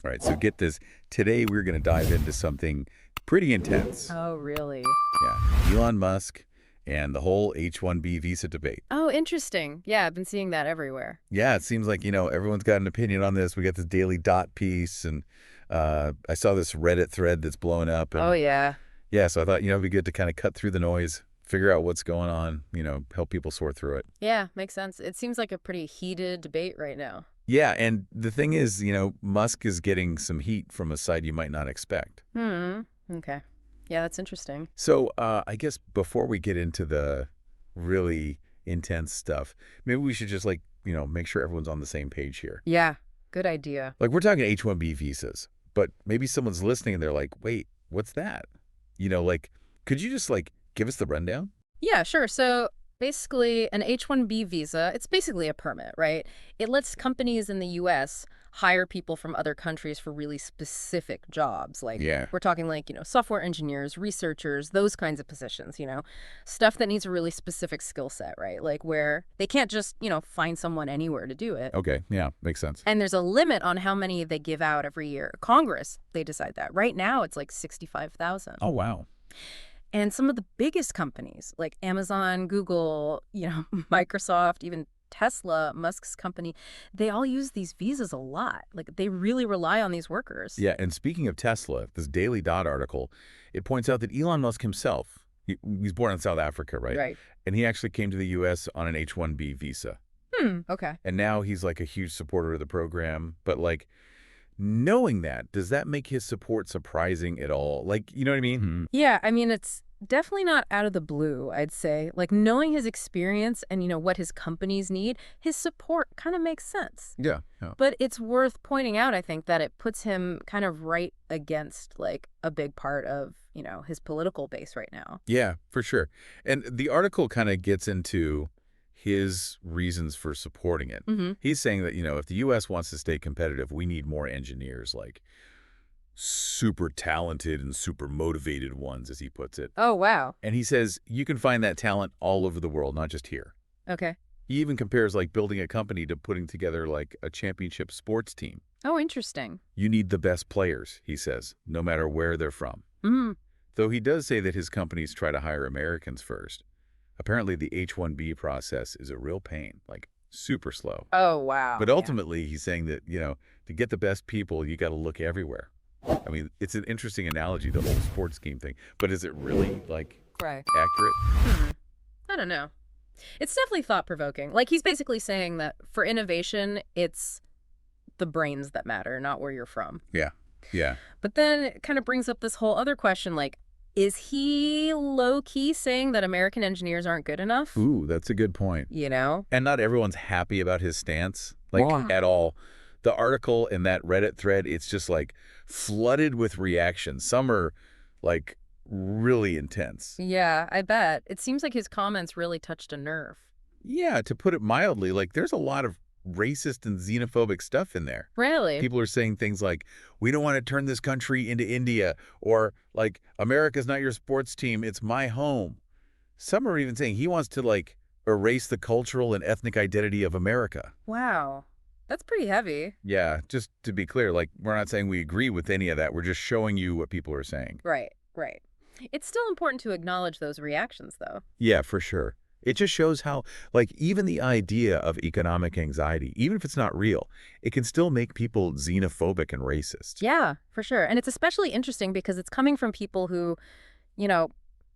All right, so get this. Today we're going to dive into something pretty intense. Oh, really? Yeah, Elon Musk and the whole H-1B visa debate. Oh, interesting. Yeah, I've been seeing that everywhere. Yeah, it seems like, everyone's got an opinion on this. We got this Daily Dot piece, and I saw this Reddit thread that's blowing up. Oh, And yeah. yeah, so I thought, it'd be good to kind of cut through the noise, figure out what's going on, help people sort through it. Yeah, makes sense. It seems like a pretty heated debate right now. Yeah, and the thing is, Musk is getting some heat from a side you might not expect. Okay. Yeah, that's interesting. So I guess before we get into the really intense stuff, maybe we should just make sure everyone's on the same page here. Yeah, good idea. Like we're talking H-1B visas, but maybe someone's listening and they're like, wait, what's that? Could you just give us the rundown? Yeah, sure. So basically, an H-1B visa, it's basically a permit, right? It lets companies in the U.S. hire people from other countries for really specific jobs. Yeah. We're talking software engineers, researchers, those kinds of positions, stuff that needs a really specific skill set, right? Like where they can't just, find someone anywhere to do it. Okay, yeah, makes sense. And there's a limit on how many they give out every year. Congress, they decide that. Right now, it's 65,000. Oh, wow. And some of the biggest companies like Amazon, Google, Microsoft, even Tesla, Musk's company, they all use these visas a lot. They really rely on these workers. Yeah, and speaking of Tesla, this Daily Dot article, it points out that Elon Musk himself, he's born in South Africa, right? Right. And he actually came to the U.S. on an H-1B visa. Okay. And now he's a huge supporter of the program. But knowing that, does that make his support surprising at all? You know what I mean? Yeah, I mean, it's definitely not out of the blue, I'd say. Knowing his experience and, what his companies need, his support kind of makes sense. Yeah, yeah. But it's worth pointing out, I think, that it puts him kind of right against, a big part of, his political base right now. Yeah, for sure. And the article kind of gets into his reasons for supporting it. He's saying that, if the U.S. wants to stay competitive, we need more engineers, super talented and super motivated ones, as he puts it. Oh, wow. And he says you can find that talent all over the world, not just here. Okay. He even compares building a company to putting together a championship sports team. Oh, interesting. You need the best players, he says, no matter where they're from. Though he does say that his companies try to hire Americans first. Apparently, the H-1B process is a real pain, super slow. Oh, wow. But ultimately, he's saying that, to get the best people, you got to look everywhere. I mean, it's an interesting analogy, the whole sports scheme thing. But is it really, Right. accurate? I don't know. It's definitely thought-provoking. He's basically saying that for innovation, it's the brains that matter, not where you're from. Yeah, yeah. But then it kind of brings up this whole other question, is he low-key saying that American engineers aren't good enough? Ooh, that's a good point. And not everyone's happy about his stance, at all. The article in that Reddit thread, it's just flooded with reactions. Some are really intense. Yeah, I bet. It seems like his comments really touched a nerve. Yeah, to put it mildly, there's a lot of racist and xenophobic stuff in there. Really? People are saying things like, we don't want to turn this country into India, or America's not your sports team, it's my home. Some are even saying he wants to erase the cultural and ethnic identity of America. Wow. That's pretty heavy. Yeah, just to be clear, we're not saying we agree with any of that. We're just showing you what people are saying. Right, right. It's still important to acknowledge those reactions, though. Yeah, for sure. It just shows how, even the idea of economic anxiety, even if it's not real, it can still make people xenophobic and racist. Yeah, for sure. And it's especially interesting because it's coming from people who,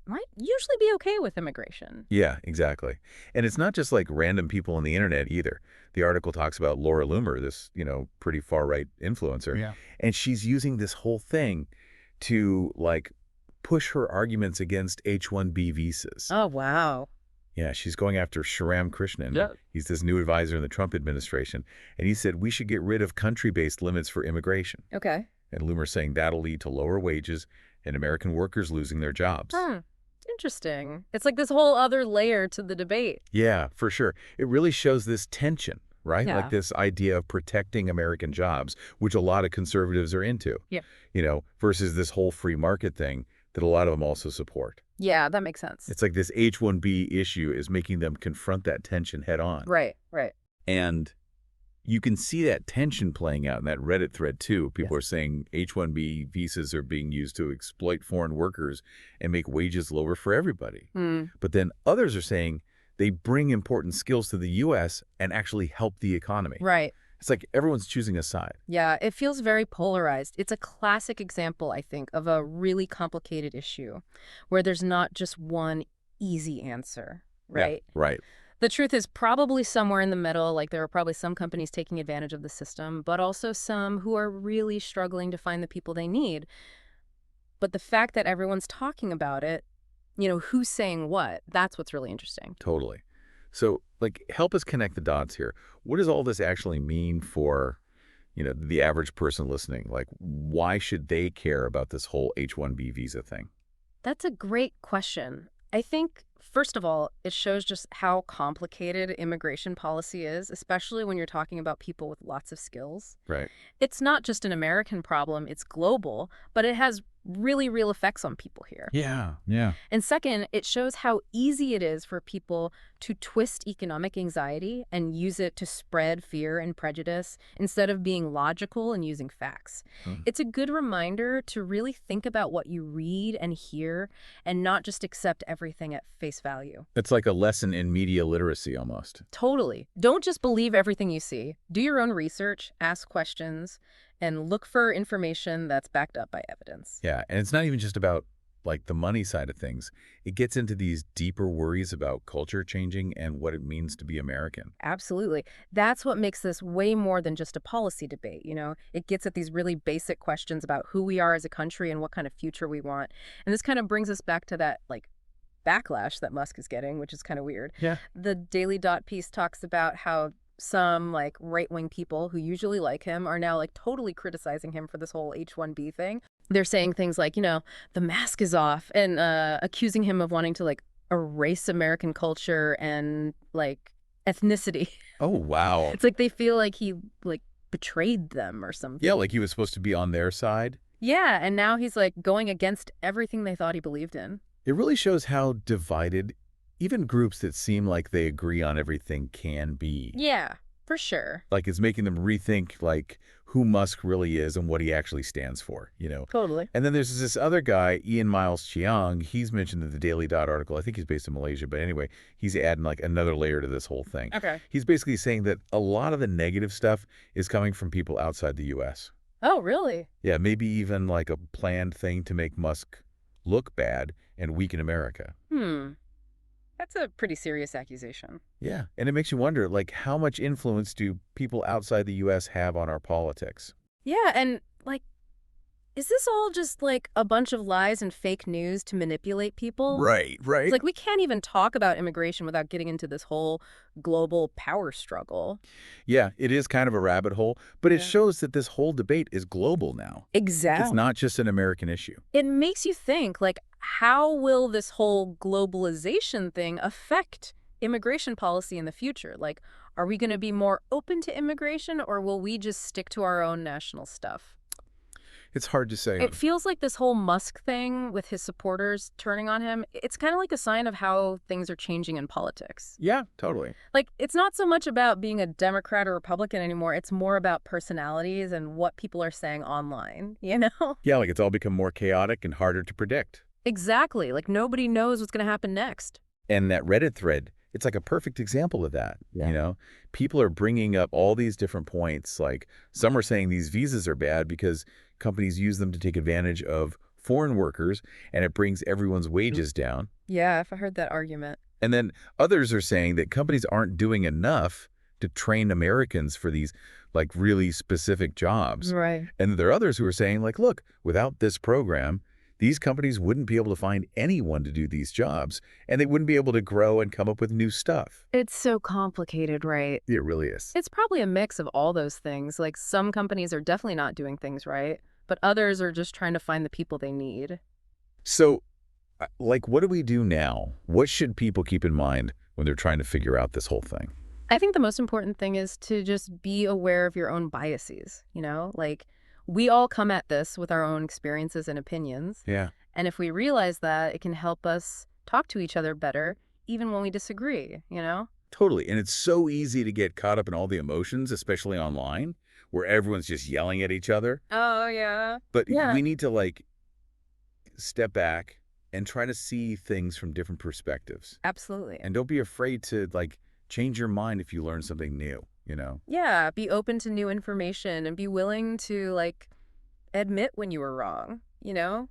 might usually be okay with immigration. Yeah, exactly. And it's not just random people on the internet either. The article talks about Laura Loomer, this, pretty far-right influencer. Yeah. And she's using this whole thing to, push her arguments against H-1B visas. Oh, wow. Yeah, she's going after Shriram Krishnan. Yeah. He's this new advisor in the Trump administration. And he said, we should get rid of country-based limits for immigration. Okay. And Loomer's saying that'll lead to lower wages and American workers losing their jobs. Interesting. It's this whole other layer to the debate. Yeah, for sure. It really shows this tension, right? Yeah. This idea of protecting American jobs, which a lot of conservatives are into. Yeah. Versus this whole free market thing that a lot of them also support. Yeah, that makes sense. It's this H-1B issue is making them confront that tension head on. Right, right. And you can see that tension playing out in that Reddit thread, too. People Yes. are saying H-1B visas are being used to exploit foreign workers and make wages lower for everybody. Hmm. But then others are saying they bring important skills to the U.S. and actually help the economy. Right. It's like everyone's choosing a side. Yeah, it feels very polarized. It's a classic example, I think, of a really complicated issue where there's not just one easy answer, Yeah, right? right. The truth is probably somewhere in the middle, like there are probably some companies taking advantage of the system, but also some who are really struggling to find the people they need. But the fact that everyone's talking about it, who's saying what, that's what's really interesting. Totally. So, like, help us connect the dots here. What does all this actually mean for, the average person listening? Like, why should they care about this whole H-1B visa thing? That's a great question. I think, first of all, it shows just how complicated immigration policy is, especially when you're talking about people with lots of skills. Right. It's not just an American problem, it's global, but it has really real effects on people here. Yeah, yeah. And second, it shows how easy it is for people to twist economic anxiety and use it to spread fear and prejudice instead of being logical and using facts. Mm. It's a good reminder to really think about what you read and hear and not just accept everything at face value. It's like a lesson in media literacy almost. Totally. Don't just believe everything you see. Do your own research, ask questions, and look for information that's backed up by evidence. Yeah, and it's not even just about, like, the money side of things. It gets into these deeper worries about culture changing and what it means to be American. Absolutely. That's what makes this way more than just a policy debate, It gets at these really basic questions about who we are as a country and what kind of future we want. And this kind of brings us back to that, backlash that Musk is getting, which is kind of weird. Yeah. The Daily Dot piece talks about how some right-wing people who usually like him are now totally criticizing him for this whole H-1B thing. They're saying things like, the mask is off and accusing him of wanting to erase American culture and ethnicity. Oh, wow. It's like they feel like he betrayed them or something. Yeah, like he was supposed to be on their side. Yeah, and now he's going against everything they thought he believed in. It really shows how divided even groups that seem like they agree on everything can be. Yeah, for sure. Like, it's making them rethink, who Musk really is and what he actually stands for, Totally. And then there's this other guy, Ian Miles Cheong. He's mentioned in the Daily Dot article. I think he's based in Malaysia. But anyway, he's adding, another layer to this whole thing. Okay. He's basically saying that a lot of the negative stuff is coming from people outside the U.S. Oh, really? Yeah, maybe even, a planned thing to make Musk look bad and weaken America. That's a pretty serious accusation. Yeah, and it makes you wonder, how much influence do people outside the U.S. have on our politics? Yeah, and, is this all just, a bunch of lies and fake news to manipulate people? Right. It's we can't even talk about immigration without getting into this whole global power struggle. Yeah, it is kind of a rabbit hole, but it Yeah. shows that this whole debate is global now. Exactly. It's not just an American issue. It makes you think, how will this whole globalization thing affect immigration policy in the future? Are we going to be more open to immigration, or will we just stick to our own national stuff? It's hard to say. It feels like this whole Musk thing with his supporters turning on him, it's kind of like a sign of how things are changing in politics. Yeah, totally. It's not so much about being a Democrat or Republican anymore. It's more about personalities and what people are saying online, Yeah, it's all become more chaotic and harder to predict. Exactly. Nobody knows what's going to happen next. And that Reddit thread, it's a perfect example of that. Yeah. People are bringing up all these different points. Some are saying these visas are bad because companies use them to take advantage of foreign workers and it brings everyone's wages down. Yeah, I've heard that argument. And then others are saying that companies aren't doing enough to train Americans for these really specific jobs. Right. And there are others who are saying look, without this program, these companies wouldn't be able to find anyone to do these jobs, and they wouldn't be able to grow and come up with new stuff. It's so complicated, right? It really is. It's probably a mix of all those things. Some companies are definitely not doing things right, but others are just trying to find the people they need. So, what do we do now? What should people keep in mind when they're trying to figure out this whole thing? I think the most important thing is to just be aware of your own biases, we all come at this with our own experiences and opinions. Yeah. And if we realize that, it can help us talk to each other better, even when we disagree, Totally. And it's so easy to get caught up in all the emotions, especially online, where everyone's just yelling at each other. Oh, yeah. But Yeah, we need to, like, step back and try to see things from different perspectives. absolutely. And don't be afraid to, like, change your mind if you learn something new, you know? Yeah, be open to new information and be willing to, like, admit when you were wrong, you know?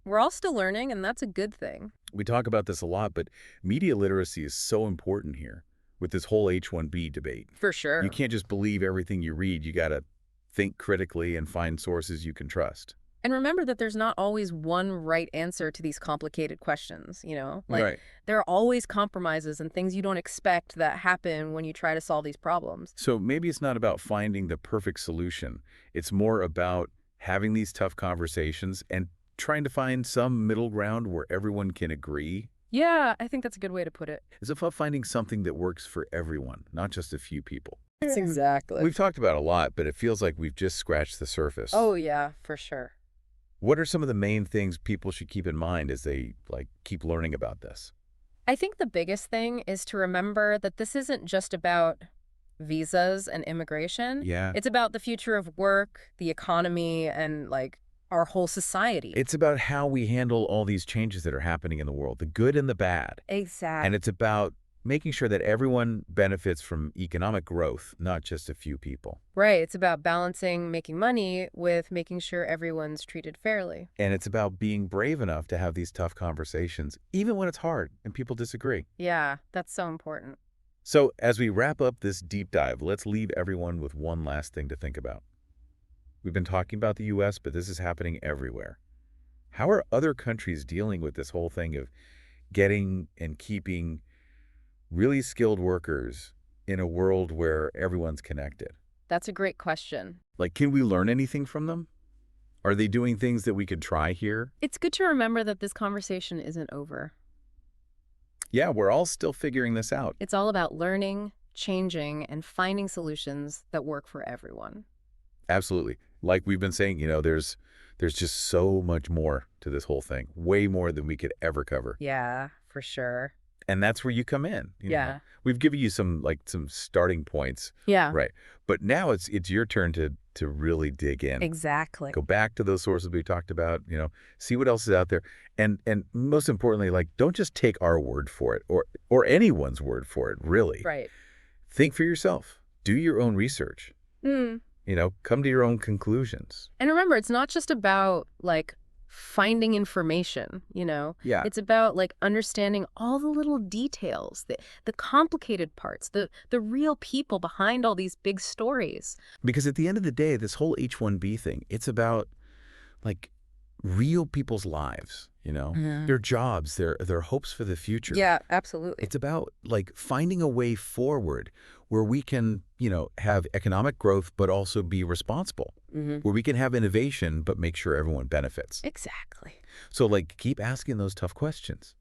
We're all still learning, and that's a good thing. We talk about this a lot, but media literacy is so important here with this whole H-1B debate. For You sure. can't just believe everything you read. You got to think critically and find sources you can trust. And remember that there's not always one right answer to these complicated questions, you know? Like, Right. there are always compromises and things you don't expect that happen when you try to solve these problems. So maybe it's not about finding the perfect solution. It's more about having these tough conversations and trying to find some middle ground where everyone can agree. Yeah, I think that's a good way to put it. It's about finding something that works for everyone, not just a few people. That's exactly. We've talked about a lot, but it feels like we've just scratched the surface. Oh, yeah, for sure. What are some of the main things people should keep in mind as they, like, keep learning about this? I think the biggest thing is to remember that this isn't just about visas and immigration. Yeah. It's about the future of work, the economy, and, like, our whole society. It's about how we handle all these changes that are happening in the world, the good and the bad. Exactly. And it's about making sure that everyone benefits from economic growth, not just a few people. Right. It's about balancing making money with making sure everyone's treated fairly. And it's about being brave enough to have these tough conversations, even when it's hard and people disagree. Yeah, that's so important. So as we wrap up this deep dive, let's leave everyone with one last thing to think about. We've been talking about the U.S., but this is happening everywhere. How are other countries dealing with this whole thing of getting and keeping really skilled workers in a world where everyone's connected? That's a great question. Like, can we learn anything from them? Are they doing things that we could try here? It's good to remember that this conversation isn't over. Yeah, we're all still figuring this out. It's all about learning, changing, and finding solutions that work for everyone. Absolutely. Like we've been saying, there's just so much more to this whole thing, way more than we could ever cover. Yeah, for sure. And that's where you come in. Yeah. We've given you some starting points, Yeah. right? But now it's your turn to really dig in. Exactly. Go back to those sources we talked about, see what else is out there. And most importantly, like, don't just take our word for it or anyone's word for it, really. Right. Think for yourself. Do your own research. Mm. Come to your own conclusions. And remember, it's not just about, like, finding information, Yeah. It's about, like, understanding all the little details, the complicated parts, the real people behind all these big stories. Because at the end of the day, this whole H-1B thing, it's about, like, real people's lives, their jobs, their hopes for the future. Yeah, absolutely. It's about, like, finding a way forward where we can, have economic growth but also be responsible, where we can have innovation but make sure everyone benefits. Exactly. So, like, keep asking those tough questions,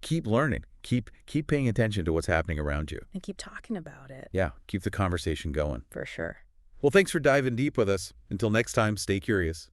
keep learning, keep paying attention to what's happening around you. And keep talking about it. Yeah, keep the conversation going. For sure. Well, thanks for diving deep with us. Until next time, stay curious.